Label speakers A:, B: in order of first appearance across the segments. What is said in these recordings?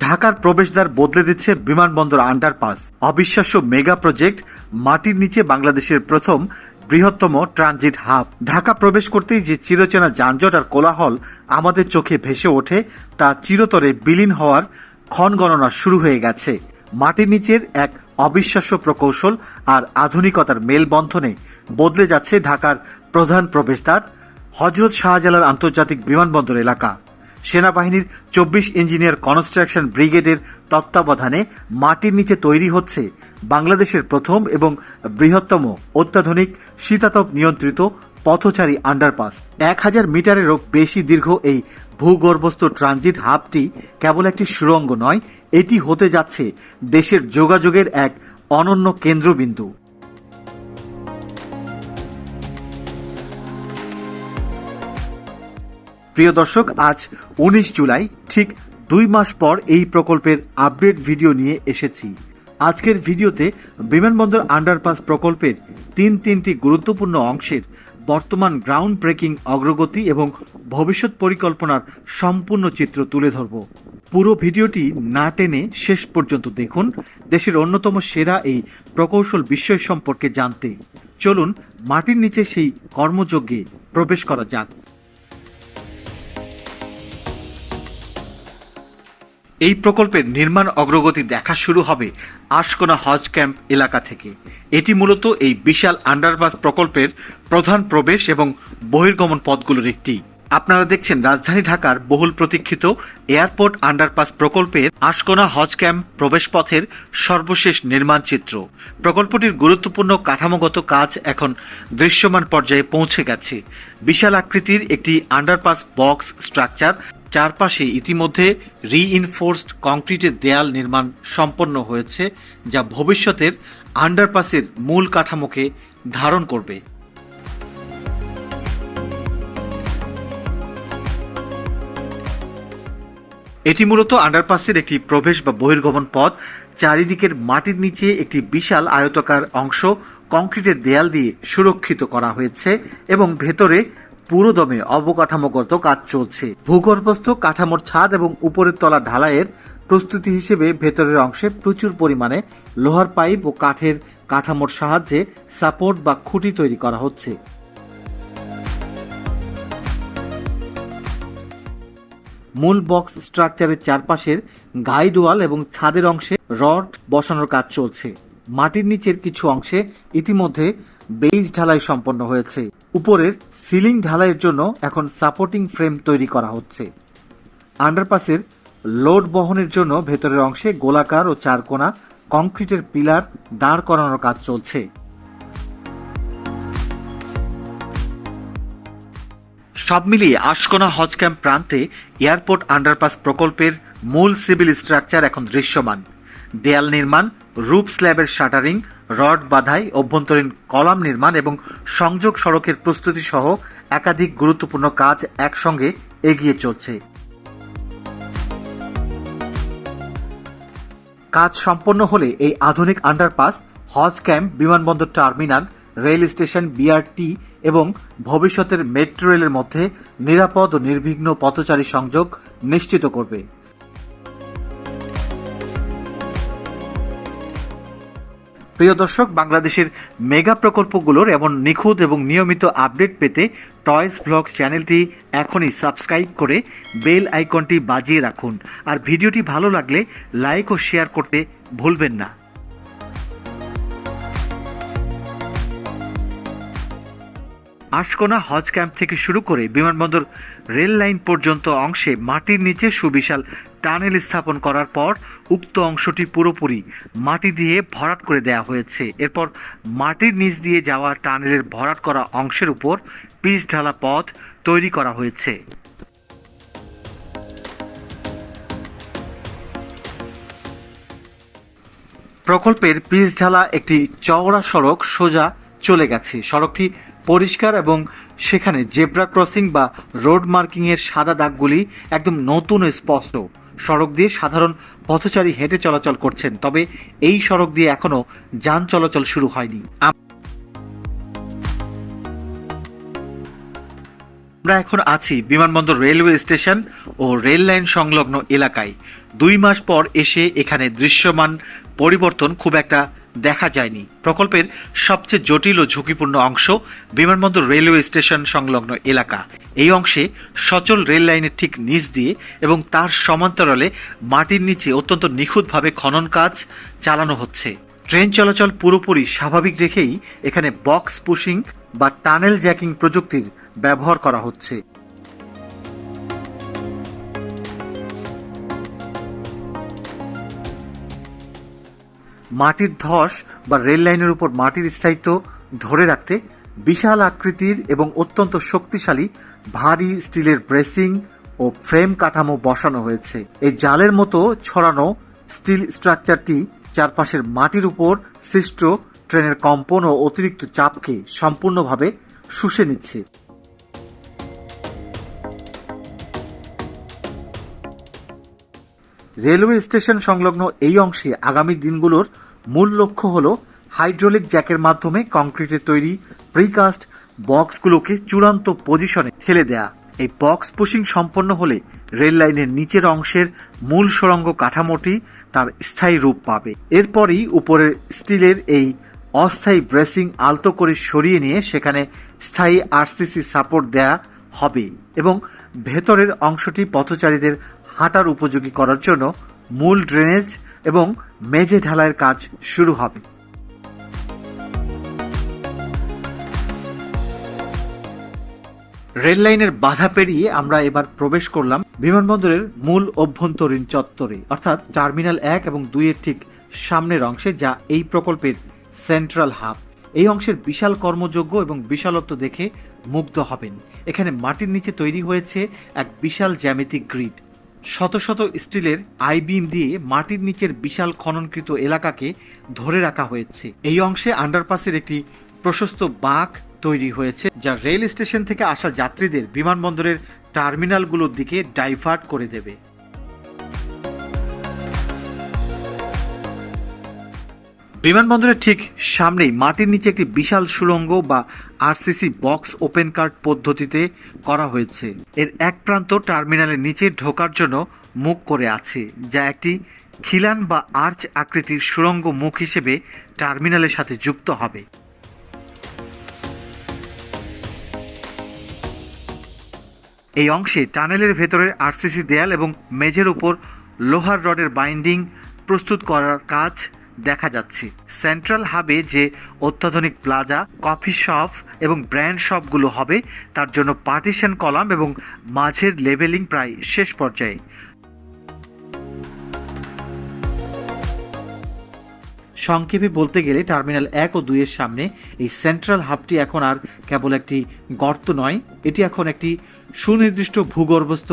A: ঢাকার প্রবেশদ্বার বদলে দিচ্ছে বিমানবন্দর আন্ডারপাস। অবিশ্বাস্য মেগা প্রজেক্ট, মাটির নিচে বাংলাদেশের প্রথম বৃহত্তম ট্রানজিট হাব। ঢাকা প্রবেশ করতেই যে চিরচেনা যানজট আর কোলাহল আমাদের চোখে ভেসে ওঠে, তা চিরতরে বিলীন হওয়ার ক্ষণ গণনা শুরু হয়ে গেছে। মাটির নিচের এক অবিশ্বাস্য প্রকৌশল আর আধুনিকতার মেলবন্ধনে বদলে যাচ্ছে ঢাকার প্রধান প্রবেশদ্বার, হযরত শাহজালাল আন্তর্জাতিক বিমানবন্দর এলাকা। সেনাবাহিনীর 24 ইঞ্জিনিয়ার কনস্ট্রাকশন ব্রিগেডের তত্ত্বাবধানে মাটির নিচে তৈরি হচ্ছে বাংলাদেশের প্রথম এবং বৃহত্তম অত্যাধুনিক শীতাতপ নিয়ন্ত্রিত পথচারী আন্ডারপাস। 1000 মিটারেরও বেশি দীর্ঘ এই ভূগর্ভস্থ ট্রানজিট হাবটি কেবল একটি সুড়ঙ্গ নয়, এটি হতে যাচ্ছে দেশের যোগাযোগের এক অনন্য কেন্দ্রবিন্দু। প্রিয় দর্শক, আজ 19 জুলাই, ঠিক 2 মাস পর এই প্রকল্পের আপডেট ভিডিও নিয়ে এসেছি। আজকের ভিডিওতে বিমানবন্দর আন্ডারপাস প্রকল্পের তিনটি গুরুত্বপূর্ণ অংশের বর্তমান গ্রাউন্ড ব্রেকিং অগ্রগতি এবং ভবিষ্যৎ পরিকল্পনার সম্পূর্ণ চিত্র তুলে ধরব। পুরো ভিডিওটি না টেনে শেষ পর্যন্ত দেখুন দেশের অন্যতম সেরা এই প্রকৌশল বিষয় সম্পর্কে জানতে। চলুন মাটির নিচে সেই কর্মযজ্ঞে প্রবেশ করা যাক। এই প্রকল্পের নির্মাণ অগ্রগতি দেখা শুরু হবে আশকোনা হজ ক্যাম্প এলাকা থেকে। এটি মূলত এই বিশাল আন্ডারপাস প্রকল্পের প্রধান প্রবেশ এবং বহির্গমন পথগুলোর একটি। আপনারা দেখছেন রাজধানী ঢাকার বহুল প্রতীক্ষিত এয়ারপোর্ট আন্ডারপাস প্রকল্পের আশকোনা হজ ক্যাম্প প্রবেশপথের সর্বশেষ নির্মাণ চিত্র। প্রকল্পটির গুরুত্বপূর্ণ কাঠামোগত কাজ এখন দৃশ্যমান পর্যায়ে পৌঁছে গেছে। বিশাল আকৃতির একটি আন্ডারপাস বক্স স্ট্রাকচার, চারপাশে ইতিমধ্যে রিইনফোর্সড কংক্রিটের দেয়াল নির্মাণ সম্পন্ন হয়েছে, যা ভবিষ্যতের আন্ডারপাসের মূল কাঠামোকে ধারণ করবে। এটি মূলত আন্ডারপাসের একটি প্রবেশ বা বহির্গমন পথ। চারিদিকের মাটির নিচে একটি বিশাল আয়তাকার অংশ কংক্রিটের দেয়াল দিয়ে সুরক্ষিত করা হয়েছে এবং ভেতরে পুরোদমে অবকাঠামোগত কাজ চলছে। ভূগর্ভস্থ কাঠামোর ছাদ এবং উপরের তলা ঢালাইয়ের প্রস্তুতি হিসেবে ভেতরের অংশে প্রচুর পরিমাণে লোহার পাইপ ও কাঠের কাঠামোর সাহায্যে সাপোর্ট বা খুঁটি তৈরি করা হচ্ছে। মূল বক্স স্ট্রাকচারের চারপাশের গাইড ওয়াল এবং ছাদের অংশে রড বসানোর কাজ চলছে। মাটির নিচের কিছু অংশে ইতিমধ্যে বেইজ ঢালাই সম্পন্ন হয়েছে। উপরের সিলিং ঢালাইয়ের জন্য এখন সাপোর্টিং ফ্রেম তৈরি করা হচ্ছে। আন্ডারপাসের লোড বহনের জন্য ভেতরের অংশে গোলাকার ও চারকোনা কংক্রিটের পিলার দাঁড় করানোর কাজ চলছে। সব মিলিয়ে আশকোনা হজ ক্যাম্প প্রান্তে এয়ারপোর্ট আন্ডারপাস প্রকল্পের মূল সিভিল স্ট্রাকচার এখন দৃশ্যমান। দেয়াল নির্মাণ, রুফ স্ল্যাবের শাটারিং, রড বাঁধাই, অভ্যন্তরীণ কলাম নির্মাণ এবং সংযোগ সড়কের প্রস্তুতি সহ একাধিক গুরুত্বপূর্ণ কাজ একসঙ্গে এগিয়ে চলছে। কাজ সম্পন্ন হলে এই আধুনিক আন্ডারপাস হজ ক্যাম্প, বিমানবন্দর টার্মিনাল, রেল স্টেশন, বিআরটি এবং ভবিষ্যতের মেট্রো রেলের মধ্যে নিরাপদ ও নির্বিঘ্ন পথচারী সংযোগ নিশ্চিত করবে। প্রিয় দর্শক, বাংলাদেশের মেগা প্রকল্পগুলোর এমন নিখুঁত এবং নিয়মিত আপডেট পেতে টয়েস ব্লগস চ্যানেলটি এখনই সাবস্ক্রাইব করে বেল আইকনটি বাজিয়ে রাখুন। আর ভিডিওটি ভালো লাগলে লাইক ও শেয়ার করতে ভুলবেন না। আশকোনা হজ ক্যাম্প থেকে শুরু করে বিমানবন্দর রেল লাইন পর্যন্ত অংশে মাটির নিচে সুবিশাল টানেল স্থাপন করার পর উক্ত অংশটি পুরোপুরি মাটি দিয়ে ভরাট করে দেওয়া হয়েছে। এরপর মাটির নিচ দিয়ে যাওয়া টানেলের ভরাট করা অংশের উপর পিচ ঢালা পথ তৈরি করা হয়েছে। প্রকল্পের পিচ ঢালা একটি চওড়া সড়ক সোজা চলে গেছে। সড়কটি পরিষ্কার এবং সেখানে জেব্রা ক্রসিং বা রোড মার্কিংয়ের সাদা দাগগুলি একদম নতুন ও স্পষ্ট। সড়ক দিয়ে সাধারণ পথচারী হেঁটে চলাচল করছেন, তবে এই সড়ক দিয়ে এখনও যান চলাচল শুরু হয়নি। আমরা এখন আছি বিমানবন্দর রেলওয়ে স্টেশন ও রেল লাইন সংলগ্ন এলাকায়। 2 মাস পর এসে এখানে দৃশ্যমান পরিবর্তন খুব একটা দেখা যায়নি। প্রকল্পের সবচেয়ে জটিল ও ঝুঁকিপূর্ণ অংশ বিমানবন্দর রেলওয়ে স্টেশন সংলগ্ন এলাকা। এই অংশে সচল রেল লাইনের ঠিক নিচ দিয়ে এবং তার সমান্তরালে মাটির নিচে অত্যন্ত নিখুঁতভাবে খনন কাজ চালানো হচ্ছে। ট্রেন চলাচল পুরোপুরি স্বাভাবিক রেখেই এখানে বক্স পুশিং বা টানেল জ্যাকিং প্রযুক্তির ব্যবহার করা হচ্ছে। মাটির ধস বা রেল লাইনের উপর মাটির স্থায়িত্ব ধরে রাখতে বিশাল আকৃতির এবং অত্যন্ত শক্তিশালী ভারী স্টিলের ব্রেসিং ও ফ্রেম কাঠামো বসানো হয়েছে। এই জালের মতো ছড়ানো স্টিল স্ট্রাকচারটি চারপাশের মাটির উপর সৃষ্ট ট্রেনের কম্পন ও অতিরিক্ত চাপকে সম্পূর্ণভাবে শুষে নিচ্ছে। রেলওয়ে স্টেশন সংলগ্ন এই অংশে আগামী দিনগুলোর মূল লক্ষ্য হল হাইড্রোলিক জ্যাকের মাধ্যমে কংক্রিটের তৈরি প্রিকাস্ট বক্সগুলোকে চূড়ান্ত পজিশনে ঠেলে দেয়া। এই বক্স পুশিং সম্পন্ন হলে রেল লাইনের নিচের অংশের মূল সুড়ঙ্গ কাঠামোটি তার স্থায়ী রূপ পাবে। এরপরই উপরের স্টিলের এই অস্থায়ী ব্রেসিং আলতো করে সরিয়ে নিয়ে সেখানে স্থায়ী আরসিসি সাপোর্ট দেয়া হবে এবং ভেতরের অংশটি পথচারীদের হাঁটার উপযোগী করার জন্য মূল ড্রেনেজ এবং মেঝে ঢালাইয়ের কাজ শুরু হবে। রেল লাইনের বাধা পেরিয়ে আমরা এবার প্রবেশ করলাম বিমানবন্দরের মূল অভ্যন্তরীণ চত্বরে, অর্থাৎ টার্মিনাল 1 এবং 2 এর ঠিক সামনের অংশে, যা এই প্রকল্পের সেন্ট্রাল হাব। এই অংশের বিশাল কর্মযোগ্য এবং বিশালত্ব দেখে মুগ্ধ হবেন। এখানে মাটির নিচে তৈরি হয়েছে এক বিশাল জ্যামিতিক গ্রিড। শত শত স্টিলের আইবিম দিয়ে মাটির নিচের বিশাল খননকৃত এলাকাকে ধরে রাখা হয়েছে। এই অংশে আন্ডারপাসের একটি প্রশস্ত বাঁক তৈরি হয়েছে, যা রেল স্টেশন থেকে আসা যাত্রীদের বিমানবন্দরের টার্মিনালগুলোর দিকে ডাইভার্ট করে দেবে। বিমানবন্দরের ঠিক সামনেই মাটির নিচে একটি বিশাল সুড়ঙ্গ বা আরসিসি বক্স ওপেন কার্ট পদ্ধতিতে করা হয়েছে। এর এক প্রান্ত টার্মিনালের নিচে ঢোকার জন্য মুখ করে আছে, যা একটি খিলান বা আর্চ আকৃতির সুড়ঙ্গ মুখ হিসেবে টার্মিনালের সাথে যুক্ত হবে। এই অংশে টানেলের ভেতরের আরসিসি দেয়াল এবং মেঝের উপর লোহার রডের বাইন্ডিং প্রস্তুত করার কাজ দেখা যাচ্ছে। সেন্ট্রাল হাবে যে অত্যাধুনিক প্লাজা, কফি শপ এবং ব্র্যান্ড শপগুলো হবে, তার জন্য পার্টিশন কলাম এবং মাঝের লেভেলিং প্রায় শেষ পর্যায়ে। সংক্ষেপে বলতে গেলে টার্মিনাল 1 ও 2 এর সামনে এই সেন্ট্রাল হাবটি এখন আর কেবল একটি গর্ত নয়, এটি এখন একটি সুনির্দিষ্ট ভূগর্ভস্থ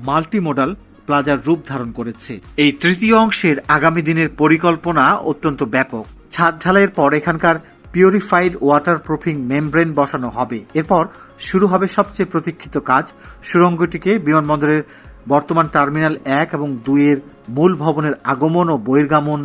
A: মাল্টিমোডাল প্লাজার রূপ ধারণ করেছে। এই তৃতীয় অংশের আগামী দিনের পরিকল্পনা অত্যন্ত ব্যাপক। ছাদ ঢালাইয়ের পর এখানকার পিউরিফাইড ওয়াটার প্রুফিং মেমব্রেন বসানো হবে। এরপর শুরু হবে সবচেয়ে প্রতীক্ষিত কাজ, সুড়ঙ্গটিকে বিমানবন্দরের বর্তমান টার্মিনাল 1 এবং 2 এর মূল ভবনের আগমন ও বহির্গমন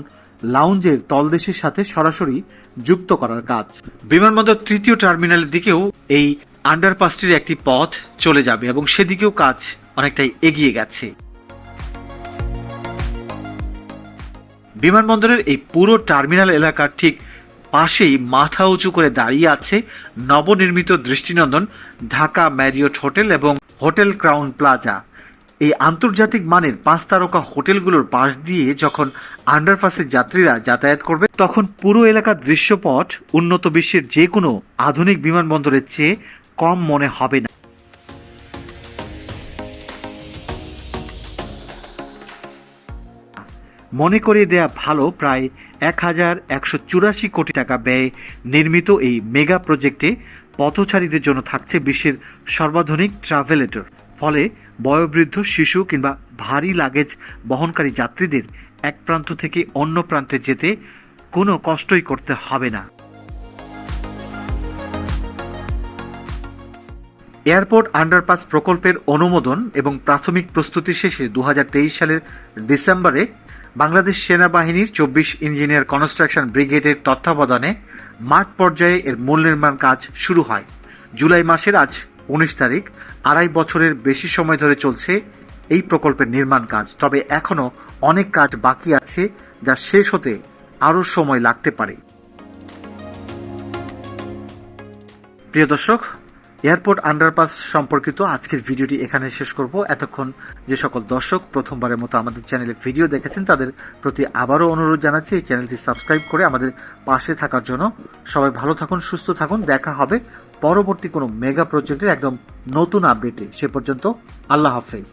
A: লাউঞ্জের তলদেশের সাথে সরাসরি যুক্ত করার কাজ। বিমানবন্দর তৃতীয় টার্মিনালের দিকেও এই আন্ডারপাসটির একটি পথ চলে যাবে এবং সেদিকেও কাজ অনেকটাই এগিয়ে গেছে। বিমানবন্দরের এই পুরো টার্মিনাল এলাকার ঠিক পাশেই মাথা উঁচু করে দাঁড়িয়ে আছে নবনির্মিত দৃষ্টিনন্দন ঢাকা ম্যারিয়ট হোটেল এবং হোটেল ক্রাউন প্লাজা। এই আন্তর্জাতিক মানের 5 তারকা হোটেলগুলোর পাশ দিয়ে যখন আন্ডারপাসের যাত্রীরা যাতায়াত করবে, তখন পুরো এলাকার দৃশ্যপট উন্নত বিশ্বের যে কোনো আধুনিক বিমানবন্দরের চেয়ে কম মনে হবে না। মনে করিয়ে দেয়া ভালো, প্রায় 1184 কোটি টাকা ব্যয়ে নির্মিত এই মেগা প্রজেক্টে পথচারীদের জন্য থাকছে বিশ্বের সর্বাধুনিক ট্রাভেলেটর। ফলে বয়োবৃদ্ধ, শিশু কিংবা ভারী লাগেজ বহনকারী যাত্রীদের এক প্রান্ত থেকে অন্য প্রান্তে যেতে কোনো কষ্টই করতে হবে না। এয়ারপোর্ট আন্ডারপাস প্রকল্পের অনুমোদন এবং প্রাথমিক প্রস্তুতি শেষে 2023 সালের ডিসেম্বরে বাংলাদেশ সেনাবাহিনীর 24 ইঞ্জিনিয়ার কনস্ট্রাকশন ব্রিগেডের তত্ত্বাবধানে মাঠ পর্যায়ে এর মূল নির্মাণ কাজ শুরু হয়। জুলাই মাসের আজ 19 তারিখ। 2.5 বছরের বেশি সময় ধরে চলছে এই প্রকল্পের নির্মাণ কাজ, তবে এখনো অনেক কাজ বাকি আছে যা শেষ হতে আরও সময় লাগতে পারে। প্রিয় দর্শক, এয়ারপোর্ট আন্ডারপাস সম্পর্কিত আজকের ভিডিওটি এখানে শেষ করব। এতক্ষণ যে সকল দর্শক প্রথমবারের মতো আমাদের চ্যানেলে ভিডিও দেখেছেন তাদের প্রতি আবারও অনুরোধ জানাচ্ছি এই চ্যানেলটি সাবস্ক্রাইব করে আমাদের পাশে থাকার জন্য। সবাই ভালো থাকুন, সুস্থ থাকুন। দেখা হবে পরবর্তী কোনো মেগা প্রজেক্টের একদম নতুন আপডেটে। সে পর্যন্ত আল্লাহ হাফেজ।